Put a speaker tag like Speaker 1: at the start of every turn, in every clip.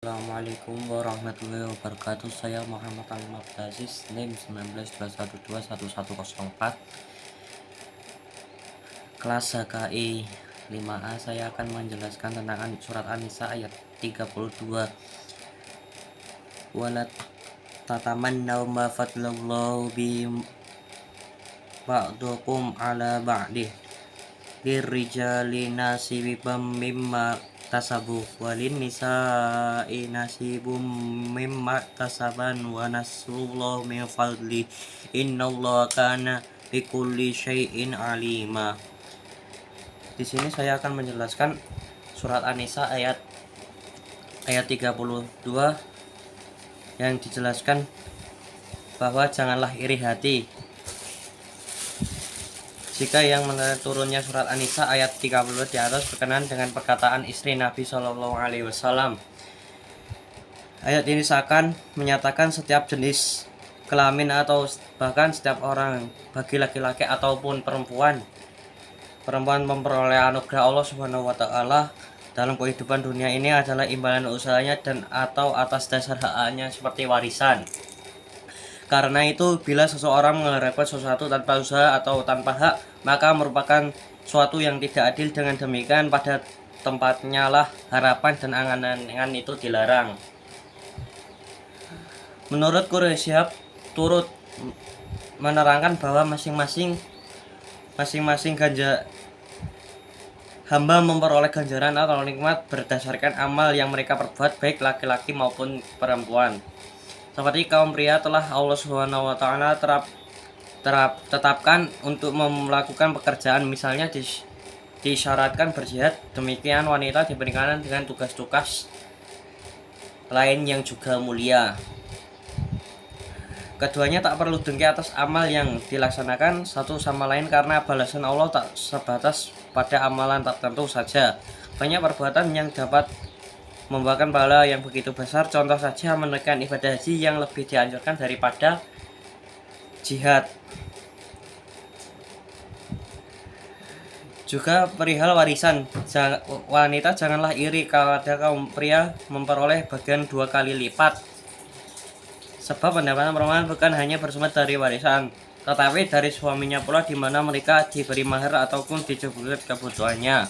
Speaker 1: Assalamualaikum warahmatullahi wabarakatuh. Saya Muhammad Alim Abdaziz, NIM 19212104, kelas HKI 5A. Saya akan menjelaskan tentang surat An-Nisa ayat 32. Walat tatamannaw ma fadlallahu bi ba'dukum ala ba'dih lirrijali nasibam mimma tasabu walin nisa'i nasibum mimma tasaban wa nasallahu min fadli innallaha kana bikulli syai'in alima. Di sini saya akan menjelaskan surat An-Nisa ayat 32 yang dijelaskan bahwa janganlah iri hati jika yang turunnya surat An-Nisa ayat 32 di atas berkenaan dengan perkataan istri Nabi Shallallahu Alaihi Wasallam. Ayat ini seakan menyatakan setiap jenis kelamin atau bahkan setiap orang, bagi laki-laki ataupun perempuan memperoleh anugerah Allah Subhanahu wa Ta'ala dalam kehidupan dunia ini adalah imbalan usahanya dan atau atas dasar haknya seperti warisan. Karena itu, bila seseorang mengharapkan sesuatu tanpa usaha atau tanpa hak, maka merupakan suatu yang tidak adil. Dengan demikian, pada tempatnya lah harapan dan angan-angan itu dilarang. Menurut Quraisy turut menerangkan bahwa masing-masing hamba memperoleh ganjaran atau nikmat berdasarkan amal yang mereka perbuat, baik laki-laki maupun perempuan. Seperti kaum pria telah Allah Subhanahu wa Ta'ala tetapkan untuk melakukan pekerjaan, misalnya disyaratkan berjihad, demikian wanita diberikan dengan tugas-tugas lain yang juga mulia. Keduanya tak perlu dengki atas amal yang dilaksanakan satu sama lain, karena balasan Allah tak sebatas pada amalan tertentu saja. Banyak perbuatan yang dapat membawakan pahala yang begitu besar. Contoh saja menunaikan ibadah haji yang lebih dianjurkan daripada jihad. Juga perihal warisan, wanita janganlah iri kalau kaum pria memperoleh bagian 2 kali lipat, sebab pendapatan perempuan bukan hanya bersumber dari warisan, tetapi dari suaminya pula, di mana mereka diberi mahar ataupun dicukupi kebutuhannya.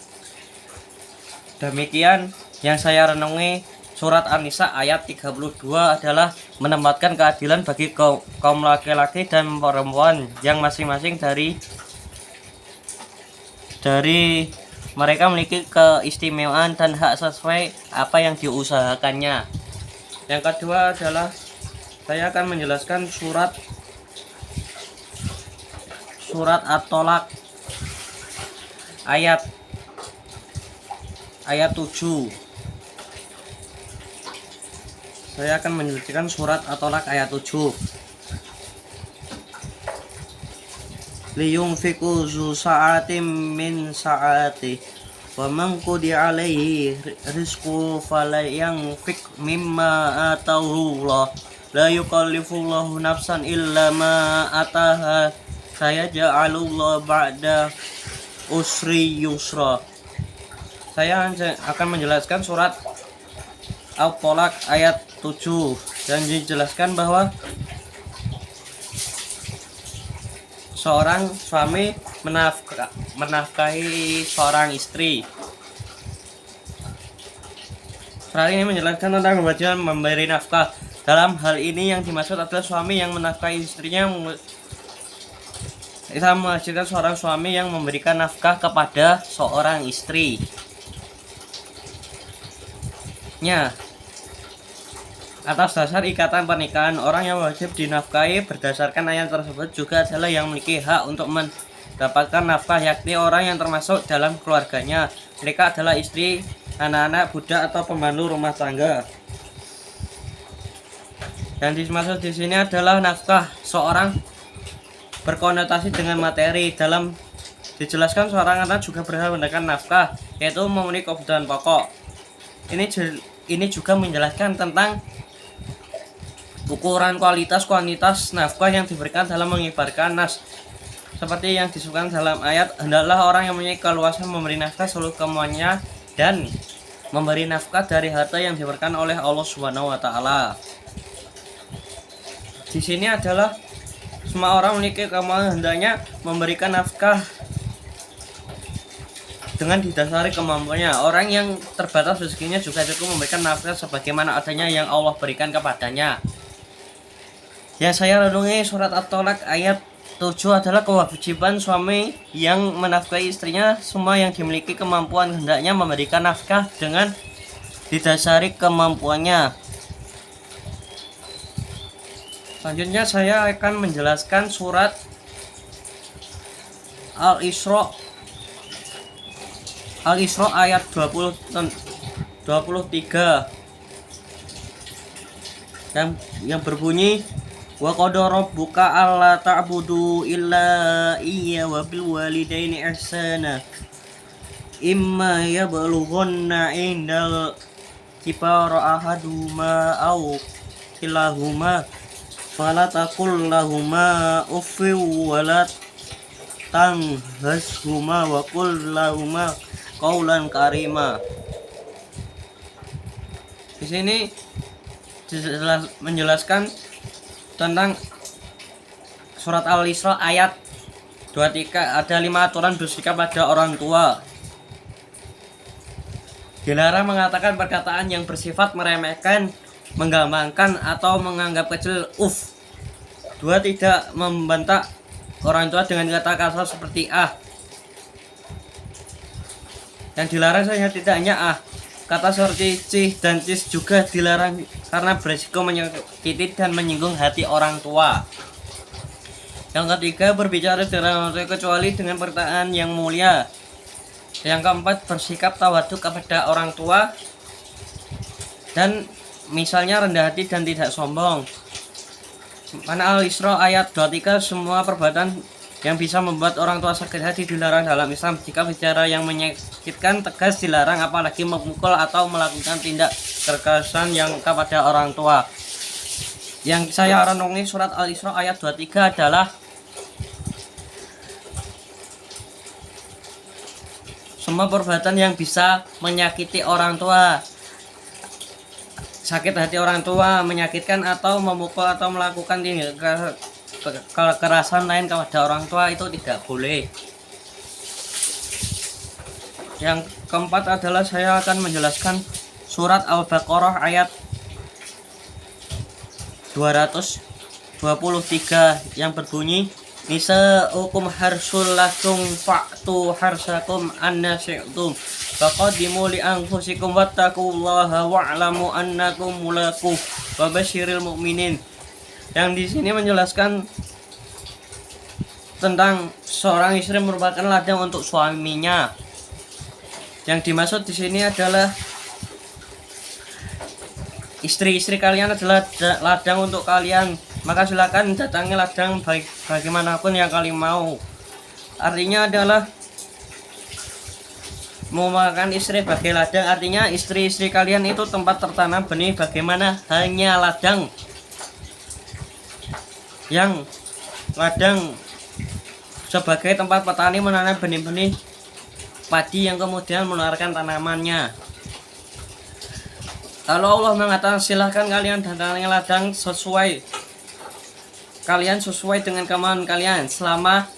Speaker 1: Demikian yang saya renungi surat An-Nisa ayat 32 adalah menempatkan keadilan bagi kaum laki-laki dan perempuan yang masing-masing dari mereka memiliki keistimewaan dan hak sesuai apa yang diusahakannya. Yang kedua adalah saya akan menjelaskan surat At-Tolak ayat 7. Saya akan menjelaskan surat At-Tolak ayat 7. Liyunfiqu zu sa'atin min sa'ati wa man qudira alaihi rizquhu falyunfiq mimma ataahu Allah la yukallifullahu nafsan illa ma ataha sayaj'alullahu ba'da usri yusra. Saya akan menjelaskan surat At-Tolak ayat 7 dan dijelaskan bahwa seorang suami menafkahi seorang istri. Surat ini menjelaskan tentang kewajiban memberi nafkah. Dalam hal ini yang dimaksud adalah suami yang menafkahi istrinya. Kita menghasilkan seorang suami yang memberikan nafkah kepada seorang istri. Atas dasar ikatan pernikahan, orang yang wajib dinafkahi berdasarkan ayat tersebut juga adalah yang memiliki hak untuk mendapatkan nafkah, yakni orang yang termasuk dalam keluarganya. Mereka adalah istri, anak-anak, budak atau pembantu rumah tangga. Dan dimaksud di sini adalah nafkah seorang berkonotasi dengan materi. Dalam dijelaskan seorang anak juga berhak mendapatkan nafkah, yaitu memenuhi kebutuhan pokok. Ini juga menjelaskan tentang ukuran kuantitas nafkah yang diberikan dalam mengibarkan nas, seperti yang disebutkan dalam ayat, hendaklah orang yang mempunyai keluasan memberi nafkah seluruh kemauannya dan memberi nafkah dari harta yang diberikan oleh Allah Subhanahu wa taala. Di sini adalah semua orang memiliki kemampuan hendaknya memberikan nafkah dengan didasari kemampuannya. Orang yang terbatas rezekinya juga cukup memberikan nafkah sebagaimana adanya yang Allah berikan kepadanya. Yang saya renungi surat At-Tolak ayat 7 adalah kewajiban suami yang menafkahi istrinya. Semua yang dimiliki kemampuan hendaknya memberikan nafkah dengan didasari kemampuannya. Selanjutnya saya akan menjelaskan surat Al-Isra ayat 23 yang berbunyi, wa qada rabbuka alla ta'budu illa iyya wa bil walidaini ihsana imma yablughanna indal kibara ahaduma aw kilahuma fala taqul lahuma uffin wa la tanhashuma wa qul lahuma qaulan karima. Di sini menjelaskan tentang surat Al-Isra ayat 23. Ada 5 aturan bersikap pada orang tua. Dilarang mengatakan perkataan yang bersifat meremehkan, menggampangkan atau menganggap kecil. 2. Tidak membentak orang tua dengan kata kasar seperti ah. Yang dilarang saja tidak hanya ah, kata seperti cih dan cis juga dilarang karena berisiko menyakiti dan menyinggung hati orang tua. Yang ketiga, berbicara dengan kecuali dengan perkataan yang mulia. Yang keempat, bersikap tawaduk kepada orang tua dan misalnya rendah hati dan tidak sombong. Mana Al-Isra ayat 23, semua perbuatan yang bisa membuat orang tua sakit hati dilarang dalam Islam. Jika bicara yang menyakitkan tegas dilarang, apalagi memukul atau melakukan tindak kekerasan yang kepada orang tua. Yang saya renungi surat Al-Isra ayat 23 adalah semua perbuatan yang bisa menyakiti orang tua, sakit hati orang tua, menyakitkan atau memukul atau melakukan kekerasan lain kepada orang tua itu tidak boleh. Yang keempat adalah saya akan menjelaskan surat Al-Baqarah ayat 223 yang berbunyi, nisa'ukum harsul lakum fa'tu harsakum anna syi'tum faqaddimu li anfusikum wattaqullaha wa'lamu annakum mulaquh wa basyiril mu'minin. Yang di sini menjelaskan tentang seorang istri merupakan ladang untuk suaminya. Yang dimaksud di sini adalah istri-istri kalian adalah ladang untuk kalian, maka silakan datangi ladang bagaimanapun yang kalian mau. Artinya adalah memakan istri sebagai ladang, artinya istri-istri kalian itu tempat tertanam benih, bagaimana hanya ladang yang ladang sebagai tempat petani menanam benih-benih padi yang kemudian mengeluarkan tanamannya. Kalau Allah mengatakan silahkan kalian datangi ladang sesuai dengan kemauan kalian selama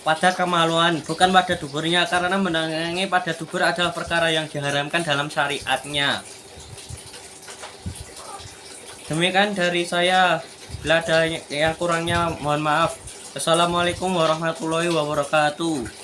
Speaker 1: pada kemaluan, bukan pada duburnya, karena mendatangi pada dubur adalah perkara yang diharamkan dalam syariatnya. Demikian dari saya, bila ada yang kurangnya mohon maaf. Assalamualaikum warahmatullahi wabarakatuh.